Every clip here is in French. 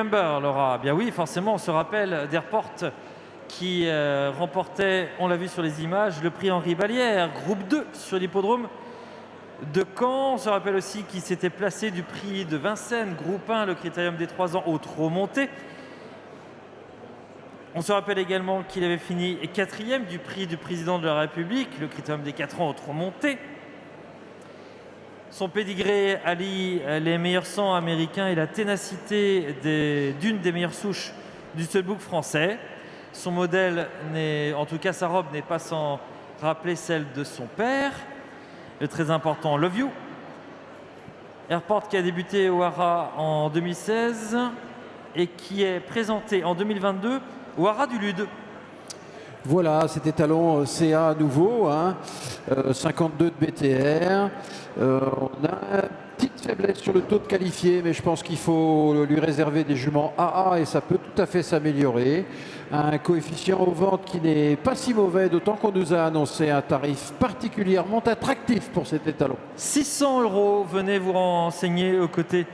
Remember, Laura. Bien oui, forcément, on se rappelle d'Airport qui remportait, on l'a vu sur les images, le prix Henri Ballière, groupe 2 sur l'hippodrome de Caen. On se rappelle aussi qu'il s'était placé du prix de Vincennes, groupe 1, le critérium des 3 ans au trot monté. On se rappelle également qu'il avait fini 4e du prix du président de la République, le critérium des 4 ans au trot monté. Son pédigré allie les meilleurs sangs américains et la ténacité d'une des meilleures souches du seulbook français. Son modèle, en tout cas sa robe, n'est pas sans rappeler celle de son père. Le très important Love You. Airport qui a débuté au Haras en 2016 et qui est présenté en 2022 au Haras du Lude. Voilà, cet étalon CA nouveau, 52 de BTR. On a une petite faiblesse sur le taux de qualifié, mais je pense qu'il faut lui réserver des juments AA et ça peut tout à fait s'améliorer. Un coefficient aux ventes qui n'est pas si mauvais, d'autant qu'on nous a annoncé un tarif particulièrement attractif pour cet étalon. 600 €, venez vous renseigner aux côtés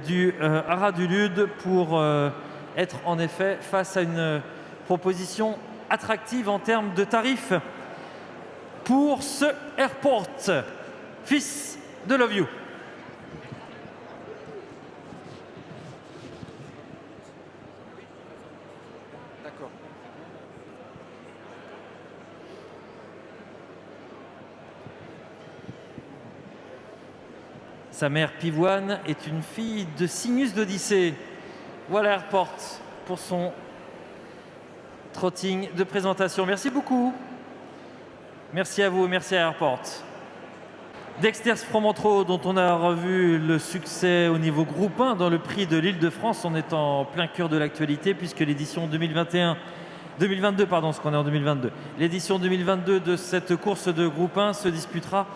du Haras du Lude pour être en effet face à une proposition attractive en termes de tarifs pour ce Airport, fils de Love You. D'accord. Sa mère Pivoine est une fille de Cygnus d'Odyssée. Voilà Airport pour son trotting de présentation. Merci beaucoup. Merci à vous, merci à Airport. Dexter Fromentro, dont on a revu le succès au niveau groupe 1 dans le prix de l'Île-de-France. On est en plein cœur de l'actualité puisque l'édition 2022, parce qu'on est en 2022. L'édition 2022 de cette course de groupe 1 se disputera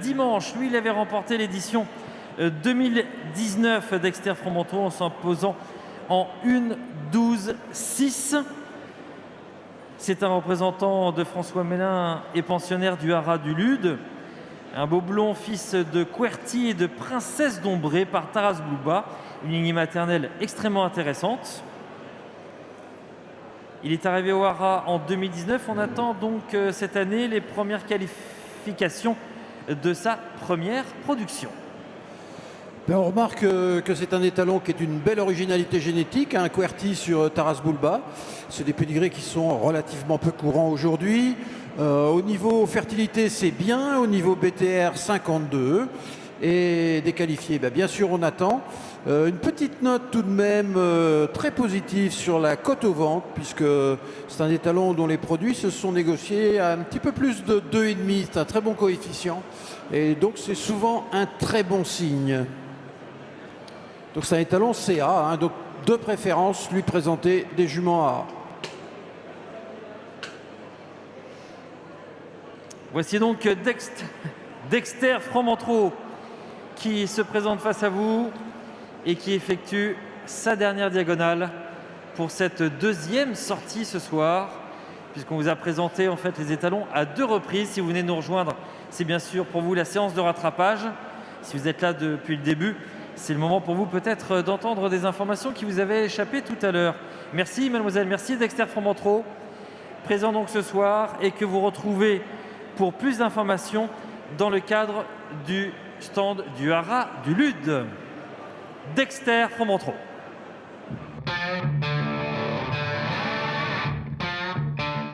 dimanche. Lui, il avait remporté l'édition 2019 Dexter Fromentro en s'imposant en 1-12-6. C'est un représentant de François Mélin et pensionnaire du Haras du Lude. Un beau blond fils de Querty et de Princesse d'Ombré par Taras Blouba. Une lignée maternelle extrêmement intéressante. Il est arrivé au Haras en 2019. On attend donc cette année les premières qualifications de sa première production. On remarque que c'est un étalon qui est d'une belle originalité génétique, un Querty sur Taras Bulba. C'est des pédigrés qui sont relativement peu courants aujourd'hui. Au niveau fertilité, c'est bien. Au niveau BTR, 52. Et des qualifiés, bien sûr, on attend. Une petite note tout de même très positive sur la cote aux ventes, puisque c'est un étalon dont les produits se sont négociés à un petit peu plus de 2,5. C'est un très bon coefficient. Et donc, c'est souvent un très bon signe. Donc c'est un étalon CA, donc de préférence lui présenter des juments A. Voici donc Dexter Fromentro qui se présente face à vous et qui effectue sa dernière diagonale pour cette deuxième sortie ce soir, puisqu'on vous a présenté en fait les étalons à 2 reprises. Si vous venez nous rejoindre, c'est bien sûr pour vous la séance de rattrapage. Si vous êtes là depuis le début, c'est le moment pour vous peut-être d'entendre des informations qui vous avaient échappé tout à l'heure. Merci mademoiselle, merci Dexter Fromentro, présent donc ce soir et que vous retrouvez pour plus d'informations dans le cadre du stand du Haras du Lude. Dexter Fromentro.